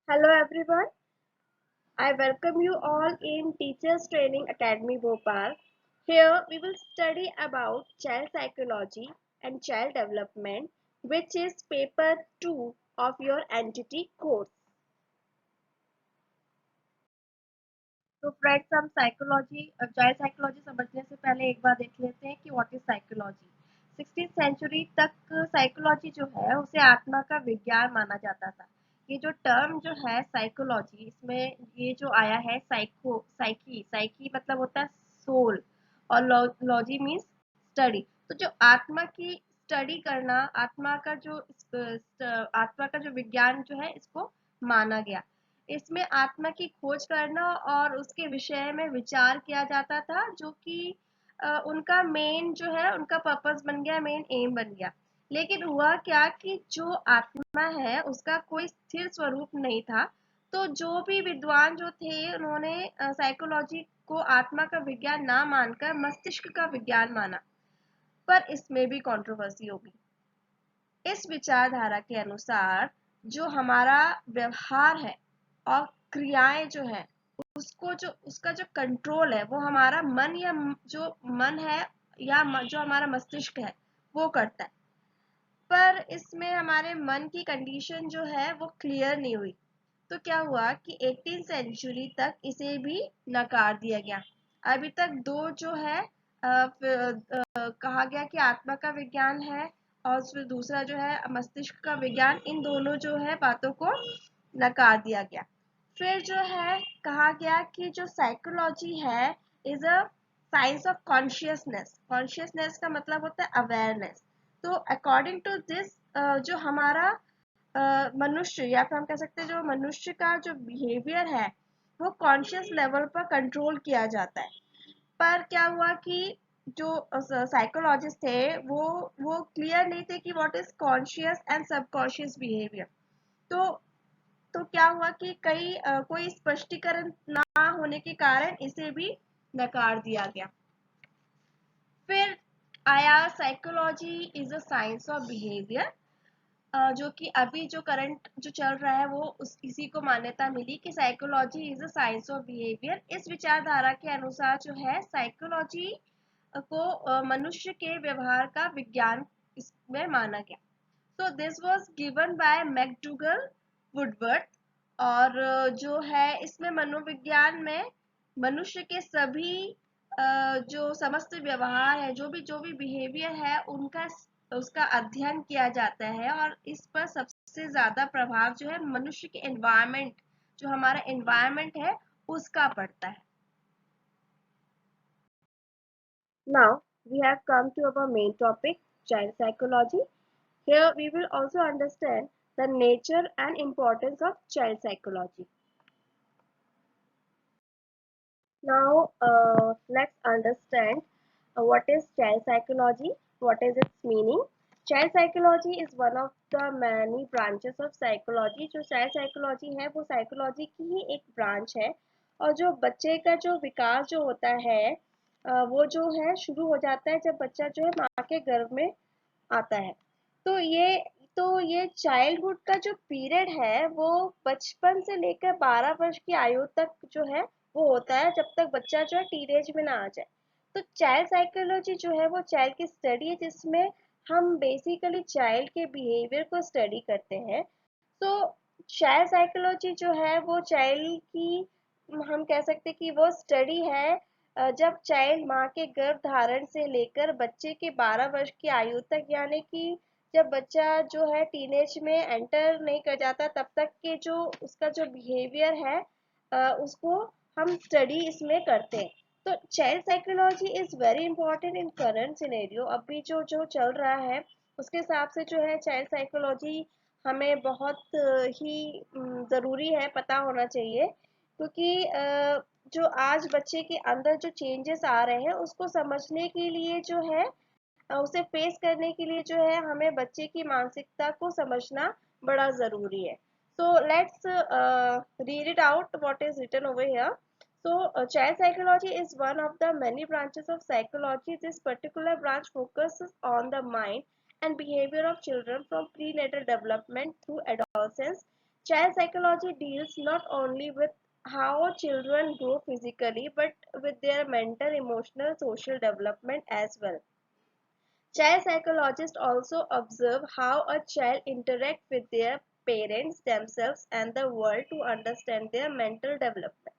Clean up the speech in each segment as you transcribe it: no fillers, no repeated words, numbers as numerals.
Hello everyone, I welcome you all in Teachers Training Academy Bhopal. Here we will study about child psychology and child development, which is paper 2 of your entity course. तो friends हम psychology child psychology समझने से पहले एक बार देख लेते हैं कि what is psychology. 16th century तक साइकोलॉजी जो है उसे आत्मा का विज्ञान माना जाता था। ये जो टर्म जो है साइकोलॉजी, इसमें ये जो आया है साइकी साइकी मतलब होता है सोल, और लॉजी मीन्स स्टडी। तो जो आत्मा की स्टडी करना, आत्मा का जो विज्ञान जो है इसको माना गया। इसमें आत्मा की खोज करना और उसके विषय में विचार किया जाता था, जो कि उनका मेन जो है उनका पर्पस बन गया, मेन एम बन गया। लेकिन हुआ क्या कि जो आत्मा है उसका कोई स्थिर स्वरूप नहीं था। तो जो भी विद्वान जो थे उन्होंने साइकोलॉजी को आत्मा का विज्ञान ना मानकर मस्तिष्क का विज्ञान माना। पर इसमें भी कंट्रोवर्सी होगी। इस विचारधारा के अनुसार जो हमारा व्यवहार है और क्रियाएं जो है उसका जो कंट्रोल है वो हमारा मन, या जो मन है या जो हमारा मस्तिष्क है वो करता है। पर इसमें हमारे मन की कंडीशन जो है वो क्लियर नहीं हुई। तो क्या हुआ कि 18th सेंचुरी तक इसे भी नकार दिया गया। अभी तक दो जो है कहा गया कि आत्मा का विज्ञान है, और फिर दूसरा जो है मस्तिष्क का विज्ञान, इन दोनों जो है बातों को नकार दिया गया। फिर जो है कहा गया कि जो साइकोलॉजी है is a science of consciousness. Consciousness का मतलब होता है अवेयरनेस। तो अकॉर्डिंग टू दिस जो हमारा मनुष्य, या फिर हम कह सकते हैं जो मनुष्य का जो बिहेवियर है वो कॉन्शियस लेवल पर कंट्रोल किया जाता है। पर क्या हुआ कि जो साइकोलॉजिस्ट थे वो क्लियर नहीं थे कि what is conscious and subconscious behaviour. तो तो क्या हुआ कि कोई स्पष्टीकरण ना होने के कारण इसे भी नकार दिया गया। फिर आया psychology is a science of behaviour, जो कि अभी जो करंट जो चल रहा है वो इसी को मान्यता मिली कि psychology is a science of behaviour. इस विचारधारा के अनुसार जो है साइकोलॉजी को मनुष्य के व्यवहार का विज्ञान इसमें माना गया। So this was given by McDougall Woodworth. और जो है इसमें मनोविज्ञान में मनुष्य के सभी जो समस्त व्यवहार है, जो भी बिहेवियर है उनका उसका अध्ययन किया जाता है, और इस पर सबसे ज्यादा प्रभाव जो है मनुष्य के एनवायरनमेंट, जो हमारा एनवायरनमेंट है उसका पड़ता है। Now we have come to our main topic, child psychology. Here we will also understand the nature and importance of child psychology. Now let's understand what is child psychology, what is its meaning. Child psychology is one of the many branches of psychology. जो child psychology है वो psychology की ही एक branch है, और जो बच्चे का जो विकास जो होता है वो जो है शुरू हो जाता है जब बच्चा जो है माँ के गर्भ में आता है। तो ये चाइल्डहुड का जो पीरियड है वो बचपन से लेकर 12 वर्ष की आयु तक जो है वो होता है, जब तक बच्चा जो है टीनेज में ना आ जाए। तो चाइल्ड साइकोलॉजी जो है वो चाइल्ड की स्टडी है, जिसमें हम बेसिकली चाइल्ड के बिहेवियर को स्टडी करते हैं। तो चाइल्ड साइकोलॉजी जो है वो चाइल्ड की, हम कह सकते हैं कि वो स्टडी है जब चाइल्ड माँ के गर्भ धारण से लेकर बच्चे के 12 वर्ष की आयु तक, यानी कि जब बच्चा जो है टीनेज में एंटर नहीं कर जाता तब तक के जो उसका जो बिहेवियर है उसको हम स्टडी इसमें करते हैं। तो child psychology is very important in current scenario. अभी जो जो चल रहा है उसके हिसाब से जो है चाइल्ड साइकोलॉजी हमें बहुत ही ज़रूरी है, पता होना चाहिए। क्योंकि जो आज बच्चे के अंदर जो चेंजेस आ रहे हैं उसको समझने के लिए जो है उसे फेस करने के लिए जो है हमें बच्चे की मानसिकता को समझना बड़ा ज़रूरी है। So let's read it out what is written over here. So child psychology is one of the many branches of psychology. This particular branch focuses on the mind and behavior of children from prenatal development through adolescence. Child psychology deals not only with how children grow physically but with their mental, emotional, social development as well. Child psychologists also observe how a child interacts with their parents, themselves, and the world to understand their mental development.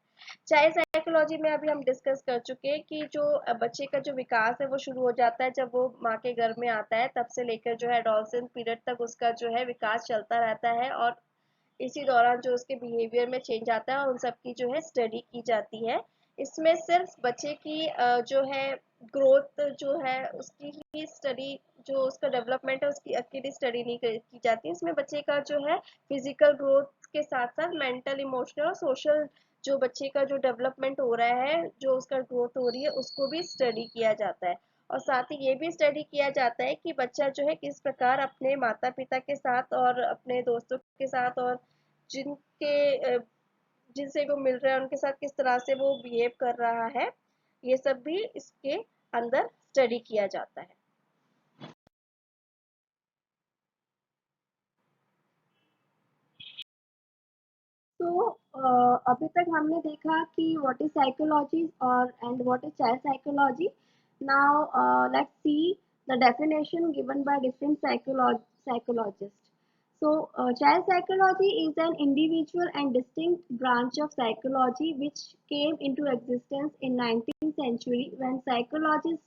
Child psychology में अभी हम discuss कर चुके हैं कि जो बच्चे का जो विकास है वो शुरू हो जाता है जब वो माँ के गर्भ में आता है, तब से लेकर जो है एडोलसेंस पीरियड तक उसका जो है विकास चलता रहता है, और इसी दौरान जो उसके बिहेवियर में चेंज आता है और उन सब की जो है स्टडी की जाती है। इसमें सिर्फ बच्चे की जो है ग्रोथ जो है उसकी ही स्टडी, जो उसका डेवलपमेंट है उसकी अकेली स्टडी नहीं की जाती है। इसमें बच्चे का जो है फिजिकल ग्रोथ के साथ साथ मेंटल, इमोशनल और सोशल जो बच्चे का जो डेवलपमेंट हो रहा है, जो उसका ग्रोथ हो रही है, उसको भी स्टडी किया जाता है। और साथ ही ये भी स्टडी किया जाता है कि बच्चा जो है किस प्रकार अपने माता पिता के साथ और अपने दोस्तों के साथ और जिनके जिनसे वो मिल रहा है उनके साथ किस तरह से वो बिहेव कर रहा है, ये सब भी इसके अंदर स्टडी किया जाता है। तो अभी तक हमने देखा कि व्हाट इज साइकोलॉजी और and what is child psychology. Now let's see the definition given by different psychologists. So, child psychology is an individual and distinct branch of psychology which came into existence in 19th century when psychologists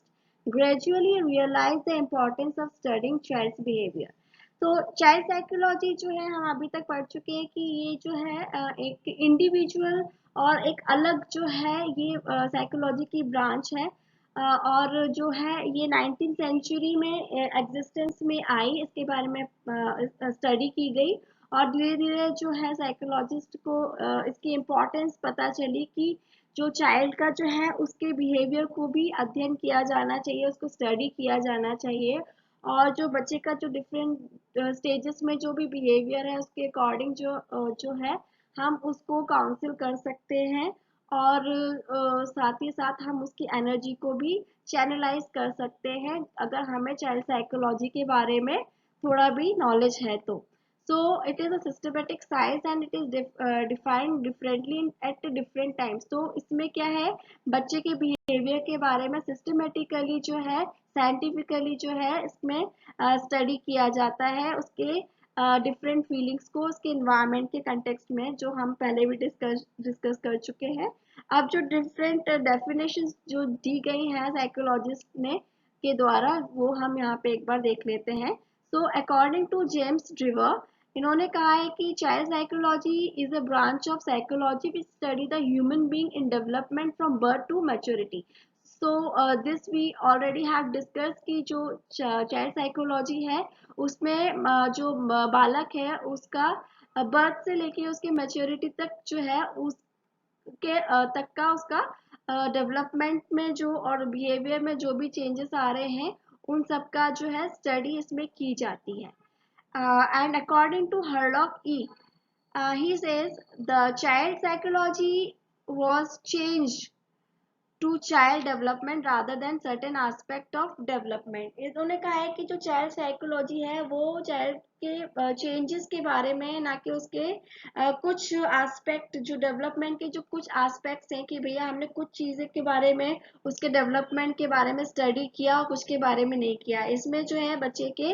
gradually realized the importance of studying child's behavior. तो child psychology जो है हम अभी तक पढ़ चुके हैं कि ये जो है एक इंडिविजुअल और एक अलग जो है ये साइकोलॉजी की ब्रांच है। और जो है ये 19th सेंचुरी में एग्जिस्टेंस में आई, इसके बारे में स्टडी की गई और धीरे धीरे जो है साइकोलॉजिस्ट को इसकी इम्पोर्टेंस पता चली कि जो चाइल्ड का जो है उसके बिहेवियर को भी अध्ययन किया जाना चाहिए, उसको स्टडी किया जाना चाहिए। और जो बच्चे का जो डिफरेंट स्टेजेस में जो भी बिहेवियर है उसके अकॉर्डिंग जो है हम उसको काउंसिल कर सकते हैं। और साथ ही साथ हम उसकी एनर्जी को भी चैनलाइज कर सकते हैं अगर हमें चाइल्ड साइकोलॉजी के बारे में थोड़ा भी नॉलेज है तो। So it is a systematic science and it is defined differently at different times. तो इसमें क्या है, बच्चे के बिहेवियर के बारे में सिस्टमेटिकली जो है, साइंटिफिकली जो है इसमें स्टडी किया जाता है उसके डिफरेंट फीलिंग्स को उसके इन्वायरमेंट के कंटेक्स्ट में, जो हम पहले भी डिस्कस कर चुके हैं। अब जो डिफरेंट डेफिनेशंस जो दी गई हैं साइकोलॉजिस्ट ने के द्वारा वो हम यहाँ पे एक बार देख लेते हैं। So according to James Driver, इन्होंने कहा है कि child psychology is a branch of psychology which study the human being in development from birth to maturity. So this we already have discuss कि जो चाइल्ड साइकोलॉजी है उसमें जो बालक है उसका बर्थ से लेके उसके मैच्योरिटी तक जो है उसके तक का उसका डेवलपमेंट में जो और बिहेवियर में जो भी चेंजेस आ रहे हैं उन सब का जो है स्टडी इसमें की जाती है। And according to Herlock E, he says the child psychology was changed to child development rather than certain aspect of development. इन्होंने कहा है कि जो चाइल्ड साइकोलॉजी है वो चाइल्ड के चेंजेस के बारे में, ना कि उसके कुछ एस्पेक्ट जो डेवलपमेंट के जो कुछ एस्पेक्ट्स हैं कि भैया हमने कुछ चीज़ें के बारे में उसके डेवलपमेंट के बारे में स्टडी किया और कुछ के बारे में नहीं किया। इसमें जो है बच्चे के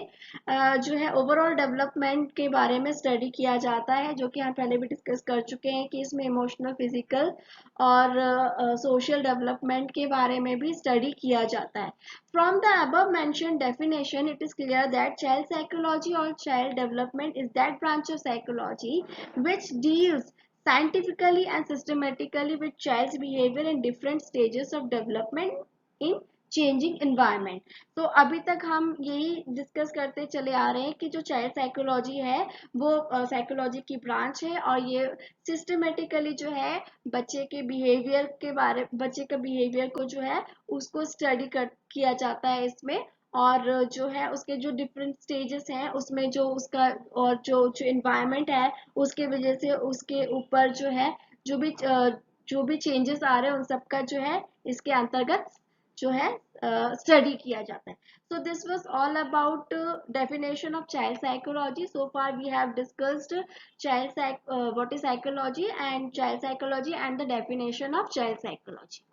जो है ओवरऑल डेवलपमेंट के बारे में स्टडी किया जाता है, जो कि हम पहले भी डिस्कस कर चुके हैं कि इसमें इमोशनल, फिजिकल और सोशल डेवलपमेंट के बारे में भी स्टडी किया जाता है। From the above mentioned definition, it is clear that child psychology or child development is that branch of psychology which deals scientifically and systematically with child's behavior in different stages of development in changing environment. तो अभी तक हम यही discuss करते चले आ रहे हैं कि जो चाइल्ड साइकोलॉजी है वो साइकोलॉजी की ब्रांच है और ये सिस्टमेटिकली जो है बच्चे के बिहेवियर के बारे, बच्चे का बिहेवियर को जो है उसको स्टडी कर किया जाता है इसमें। और जो है उसके जो डिफरेंट स्टेजेस हैं उसमें जो उसका और जो जो इन्वायरमेंट है उसके वजह से उसके ऊपर जो है जो भी चेंजेस आ रहे हैं उन सब का जो है इसके अंतर्गत जो है स्टडी किया जाता है. So this was all about definition of child psychology. So far we have discussed what is psychology and child psychology and the definition of child psychology.